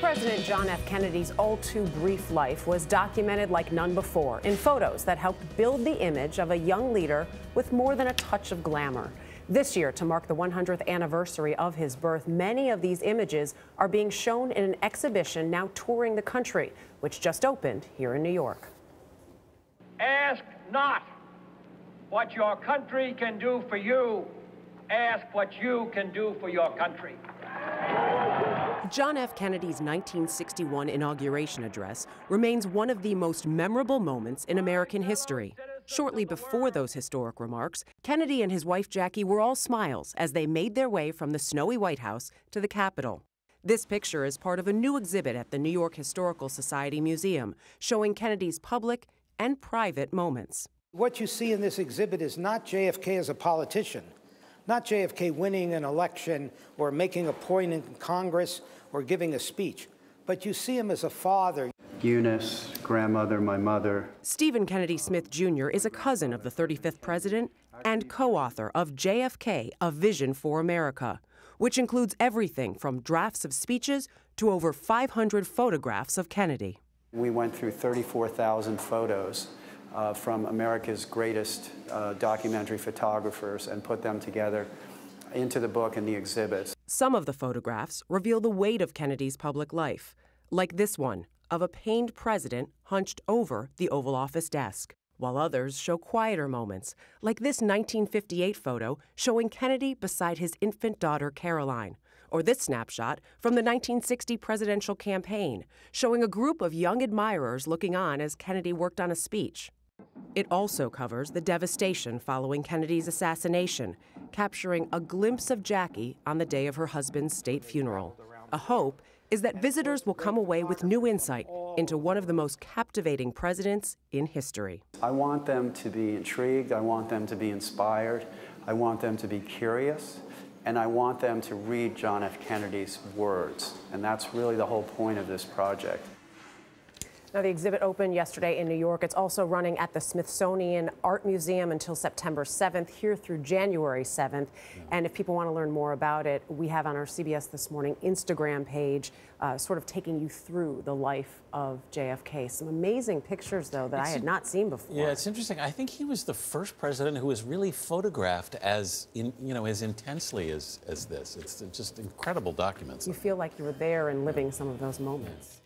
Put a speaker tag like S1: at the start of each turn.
S1: President John F. Kennedy's all-too-brief life was documented like none before in photos that helped build the image of a young leader with more than a touch of glamour. This year, to mark the 100th anniversary of his birth, many of these images are being shown in an exhibition now touring the country, which just opened here in New York.
S2: Ask not what your country can do for you. Ask what you can do for your country.
S1: John F. Kennedy's 1961 inauguration address remains one of the most memorable moments in American history. Shortly before those historic remarks, Kennedy and his wife Jackie were all smiles as they made their way from the snowy White House to the Capitol. This picture is part of a new exhibit at the New York Historical Society Museum, showing Kennedy's public and private moments.
S3: What you see in this exhibit is not JFK as a politician, not JFK winning an election or making a point in Congress or giving a speech, but you see him as a father.
S4: Eunice, grandmother, my mother.
S1: Stephen Kennedy Smith Jr. is a cousin of the 35th president and co-author of JFK, A Vision for America, which includes everything from drafts of speeches to over 500 photographs of Kennedy.
S4: We went through 34,000 photos from America's greatest documentary photographers and put them together into the book and the exhibits.
S1: Some of the photographs reveal the weight of Kennedy's public life, like this one of a pained president hunched over the Oval Office desk, while others show quieter moments, like this 1958 photo showing Kennedy beside his infant daughter Caroline, or this snapshot from the 1960 presidential campaign, showing a group of young admirers looking on as Kennedy worked on a speech. It also covers the devastation following Kennedy's assassination, capturing a glimpse of Jackie on the day of her husband's state funeral. A hope is that visitors will come away with new insight into one of the most captivating presidents in history.
S4: I want them to be intrigued, I want them to be inspired, I want them to be curious, and I want them to read John F. Kennedy's words. And that's really the whole point of this project.
S1: Now, the exhibit opened yesterday in New York. It's also running at the Smithsonian Art Museum until September 7th, here through January 7th. And if people want to learn more about it, we have on our CBS This Morning Instagram page sort of taking you through the life of JFK. Some amazing pictures, though, that I had not seen before.
S5: Yeah, it's interesting. I think he was the first president who was really photographed as intensely as this. It's just incredible documents.
S1: You feel like you were there and living some of those moments.